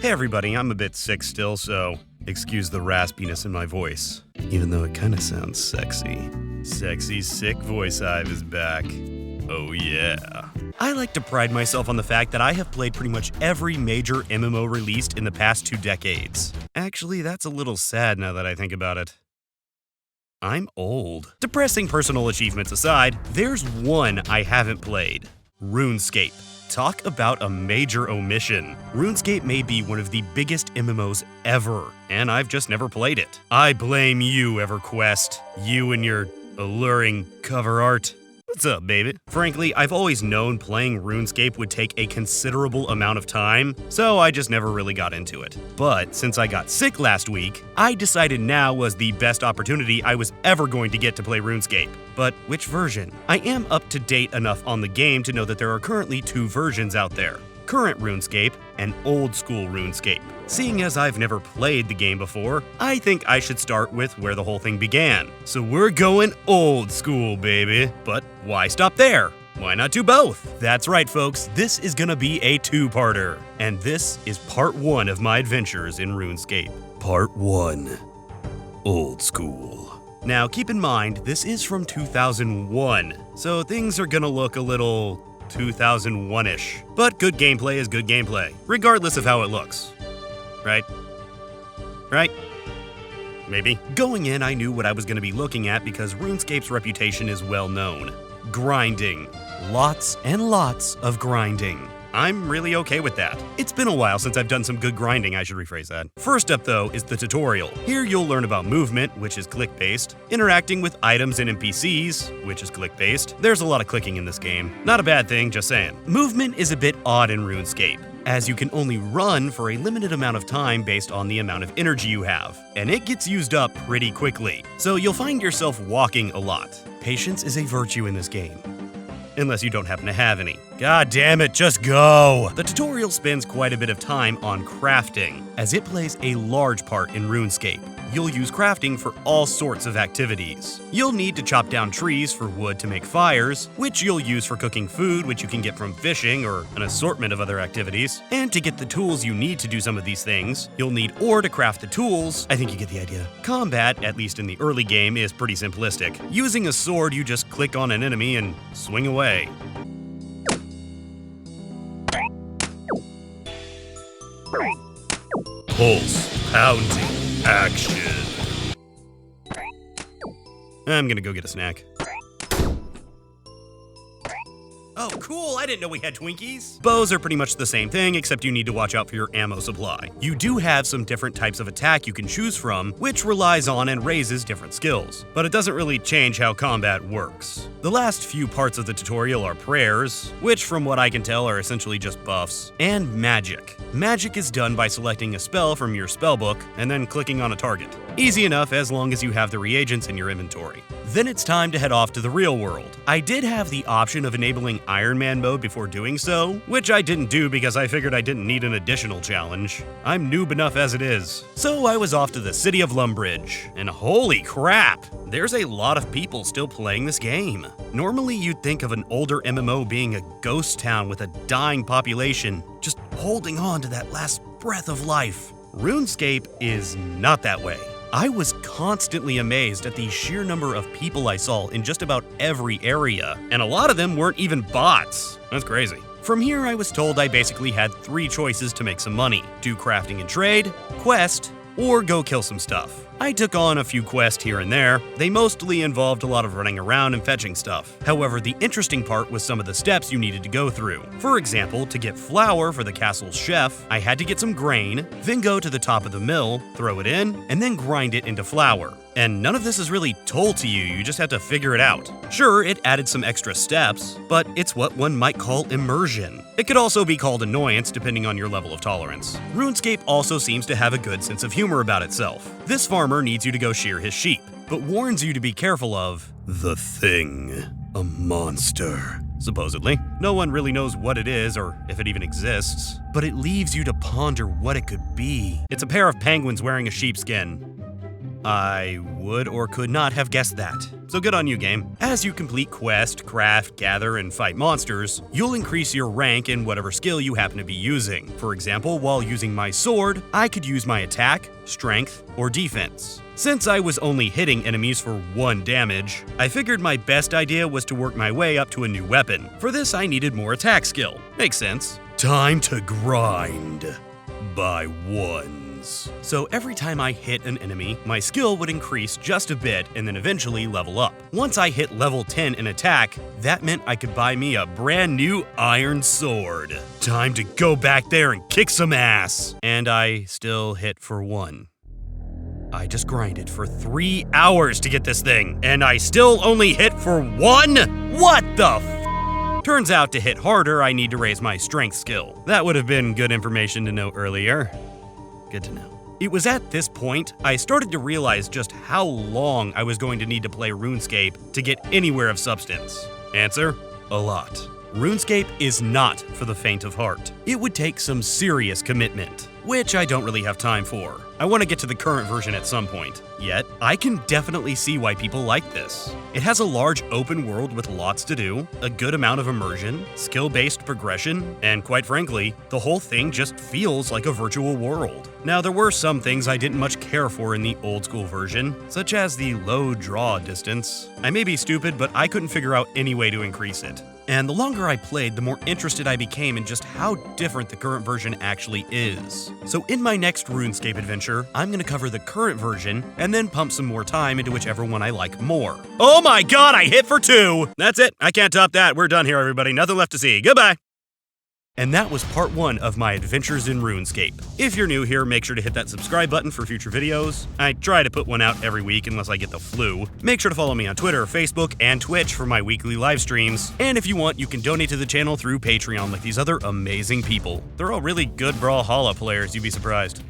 Hey everybody, I'm a bit sick still, so excuse the raspiness in my voice. Even though it kinda sounds sexy. Sexy sick voice Hive is back. Oh yeah. I like to pride myself on the fact that I have played pretty much every major MMO released in the past 2 decades. Actually, that's a little sad now that I think about it. I'm old. Depressing personal achievements aside, there's one I haven't played. RuneScape. Talk about a major omission. RuneScape may be one of the biggest MMOs ever, and I've just never played it. I blame you, EverQuest. You and your alluring cover art. What's up, baby? Frankly, I've always known playing RuneScape would take a considerable amount of time, so I just never really got into it. But since I got sick last week, I decided now was the best opportunity I was ever going to get to play RuneScape. But which version? I am up to date enough on the game to know that there are currently 2 versions out there. Current RuneScape and Old School RuneScape. Seeing as I've never played the game before, I think I should start with where the whole thing began. So we're going old school, baby. But why stop there? Why not do both? That's right, folks, this is gonna be a 2-parter. And this is part 1 of my adventures in RuneScape. Part 1. Old School. Now keep in mind, this is from 2001, so things are gonna look a little 2001-ish. But good gameplay is good gameplay, regardless of how it looks. Right? Right? Maybe. Going in, I knew what I was going to be looking at because RuneScape's reputation is well known. Grinding. Lots and lots of grinding. I'm really okay with that. It's been a while since I've done some good grinding, I should rephrase that. First up though is the tutorial. Here you'll learn about movement, which is click-based, interacting with items and NPCs, which is click-based. There's a lot of clicking in this game. Not a bad thing, just saying. Movement is a bit odd in RuneScape, as you can only run for a limited amount of time based on the amount of energy you have, and it gets used up pretty quickly. So you'll find yourself walking a lot. Patience is a virtue in this game. Unless you don't happen to have any. God damn it, just go! The tutorial spends quite a bit of time on crafting, as it plays a large part in RuneScape. You'll use crafting for all sorts of activities. You'll need to chop down trees for wood to make fires, which you'll use for cooking food, which you can get from fishing or an assortment of other activities. And to get the tools you need to do some of these things, you'll need ore to craft the tools. I think you get the idea. Combat, at least in the early game, is pretty simplistic. Using a sword, you just click on an enemy and swing away. Pulse pounding action. I'm gonna go get a snack. Oh, cool, I didn't know we had Twinkies. Bows are pretty much the same thing, except you need to watch out for your ammo supply. You do have some different types of attack you can choose from, which relies on and raises different skills, but it doesn't really change how combat works. The last few parts of the tutorial are prayers, which from what I can tell are essentially just buffs, and magic. Magic is done by selecting a spell from your spellbook and then clicking on a target. Easy enough as long as you have the reagents in your inventory. Then it's time to head off to the real world. I did have the option of enabling Iron Man mode before doing so, which I didn't do because I figured I didn't need an additional challenge. I'm noob enough as it is. So I was off to the city of Lumbridge, and holy crap, there's a lot of people still playing this game. Normally you'd think of an older MMO being a ghost town with a dying population, just holding on to that last breath of life. RuneScape is not that way. I was constantly amazed at the sheer number of people I saw in just about every area, and a lot of them weren't even bots. That's crazy. From here, I was told I basically had 3 choices to make some money: do crafting and trade, quest, or go kill some stuff. I took on a few quests here and there. They mostly involved a lot of running around and fetching stuff. However, the interesting part was some of the steps you needed to go through. For example, to get flour for the castle's chef, I had to get some grain, then go to the top of the mill, throw it in, and then grind it into flour. And none of this is really told to you, you just have to figure it out. Sure, it added some extra steps, but it's what one might call immersion. It could also be called annoyance depending on your level of tolerance. RuneScape also seems to have a good sense of humor about itself. This farmer needs you to go shear his sheep, but warns you to be careful of the thing, a monster. Supposedly. No one really knows what it is or if it even exists, but it leaves you to ponder what it could be. It's a pair of penguins wearing a sheepskin. I would or could not have guessed that. so good on you, game. As you complete quest, craft, gather, and fight monsters, you'll increase your rank in whatever skill you happen to be using. For example, while using my sword, I could use my attack, strength, or defense. Since I was only hitting enemies for 1 damage, I figured my best idea was to work my way up to a new weapon. For this, I needed more attack skill. Makes sense. Time to grind by ones. So every time I hit an enemy, my skill would increase just a bit and then eventually level up. Once I hit level 10 in attack, that meant I could buy me a brand new iron sword. Time to go back there and kick some ass. And I still hit for 1. I just grinded for 3 hours to get this thing, and I still only hit for 1? What the f? Turns out to hit harder, I need to raise my strength skill. That would have been good information to know earlier. Good to know. It was at this point I started to realize just how long I was going to need to play RuneScape to get anywhere of substance. Answer: a lot. RuneScape is not for the faint of heart. It would take some serious commitment, which I don't really have time for. I want to get to the current version at some point. Yet, I can definitely see why people like this. It has a large open world with lots to do, a good amount of immersion, skill-based progression, and quite frankly, the whole thing just feels like a virtual world. Now, there were some things I didn't much care for in the old school version, such as the low draw distance. I may be stupid, but I couldn't figure out any way to increase it. And the longer I played, the more interested I became in just how different the current version actually is. So in my next RuneScape adventure, I'm gonna cover the current version and then pump some more time into whichever one I like more. Oh my god, I hit for 2! That's it, I can't top that. We're done here, everybody. Nothing left to see. Goodbye! And that was part 1 of my adventures in RuneScape. If you're new here, make sure to hit that subscribe button for future videos. I try to put one out every week unless I get the flu. Make sure to follow me on Twitter, Facebook, and Twitch for my weekly live streams. And if you want, you can donate to the channel through Patreon like these other amazing people. They're all really good Brawlhalla players, you'd be surprised.